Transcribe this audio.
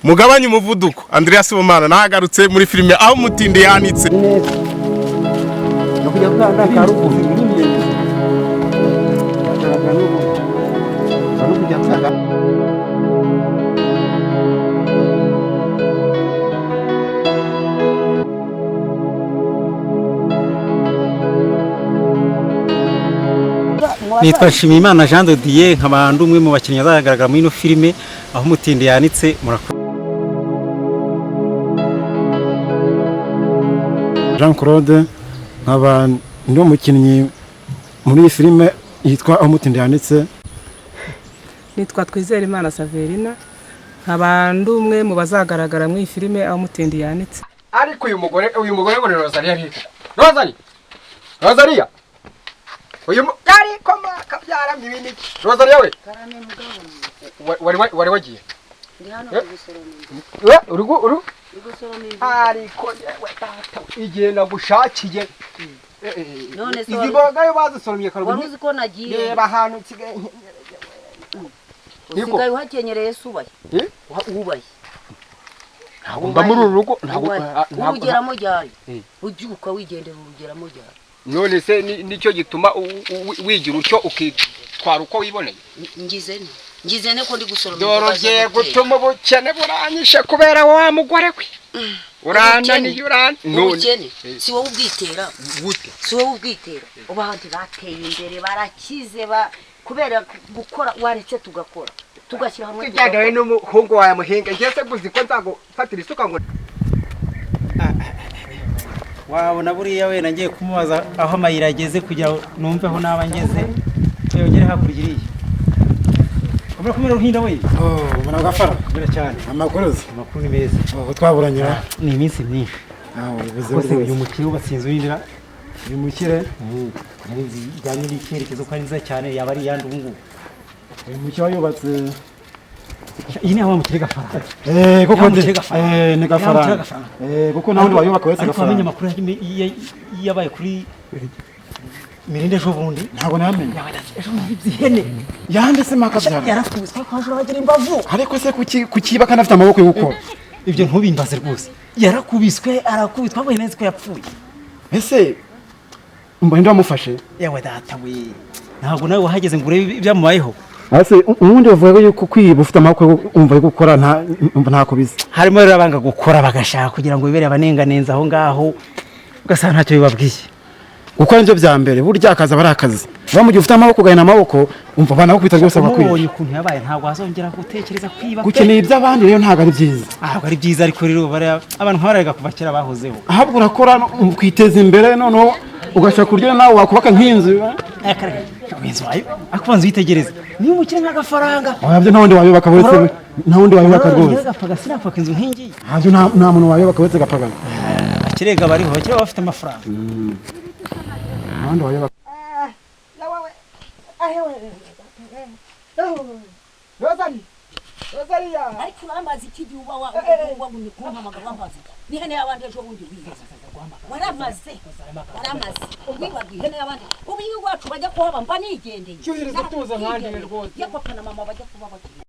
mugabanye umuvuduko. Andreas Bomana nahagarutse muri filime aho umutindi yanitse. Nitwa Nshimiyimana Jean de Dieu nkaba ndi umwe mu bakinnyi bazagaragara muri ino filime aho umutindi yanitse. Jean Claude nkaba ndi umukinnyi muri iyi filime yitwa aho umutindi yanitse. Nitwa Twizerimana Saverina nkaba ndi umwe mu bazagaragara muri iyi filime aho umutindi yanitse. Ariko uyu mugore ngo ni Rosalia Rika. Rosalia uyu yari koma kabyara mibini. Rosalia we wari wagiye ndi hano gusoroma uru ariko we tata igenda gushakiye none so izibogayo bazisoromye karubuni waruzi ko nagiye reba hano nsigaye usigaye uhakenyereye subaye ubaye mba muri uru rugo ntabwo ugeramo ryari ubyuka wigendera ugeramo ryari. None se nicyo gituma wigira ucyo ukitwara uko wiboneye. Ngize ne ko ndi gusoroma dorogiye gutuma ubukene buranyishe kubera wa mugore kwe urananiye none si wowe ubwitera gute si wowe ubwitera ubahandi bateye imbere barakize kubera gukora waretse tugakora tugashyira hamwe tujyagaye n'umuhungu wawe muhinga ngese guzi ko nzagufatira isuka ngo wabona buriya we nagiye kumubaza aho amayira ageze kugira numve aho naba ngeze yongere hakurya iriya kumera kumera ruhinda we ubona gafara kumera cyane amakuru ni meza twaburanye ni iminsi myinshi bose uyu mukire ubatsinze urindira uyu mukire bijyanye n'icyerekezo ko ari nziza cyane yaba ari yandi ubungubu uyu mukire yubatse iyi ni aho mukire gafara kuko ni gafara kuko naho wayubaka wese gafara amenye amakuru yabaye kuri Mirinde jobundi ntago namenye ejo ibyihene yandese makabyara yarakubiswe ko hajura bagira imbavu ariko se kukiba kandi afite amaboko yuko ibyo ntubimbaze rwose yarakubiswe arakubitwa ngo neza ko yapfuye ese umba ndo amufashe yewe data we ntago nawe wahageze ngo urebe ibyamubayeho ase ubundi bavuga yuko kwiba ufite amaboko umva gukora nta kubiza harimo rero abanga gukora bagashaka kugira ngo bibere abanenganenza aho ngaho ugasanga ntacyo bibabwiye gukora nivyo bya mbere burya akaza barakazi bamugiye ufite amaboko ugahina amaboko umva bana kwita rwose bakwiye ubonye ukuntu yabaye ntago azongera gutekereza kwiba gukeneye iby'abandi rero ntago ari byiza ahubwo ari byiza ariko rero abantu nk'abaraga kuva kera bahozeho ahubwo urakora kwiteza imbere none ugashaka kurya nawe wakubaka nk'inzu inzu wayo akubanza uyitegereza niba umukire nk'agafaranga wabyo nta wundi wayubaka buretse nta wundi wayubaka rwose gapaga sinapaka inzu nk'ingi ntabyo nta muntu wayubaka buretse gapaga akirega bariho bakira bafite amafaranga nandi wayubaka Rosalia ariko uramazi iki uba wa munikumpa amagabo amazi nihene y'abandi ejo bundi wiza waramaze ubwibabwi ihene y'abandi ubu iwacu bajya kuhaba mba nigendeye cyuhiriza tuza nkandi rwose yakopana mama bajya kuba bakiri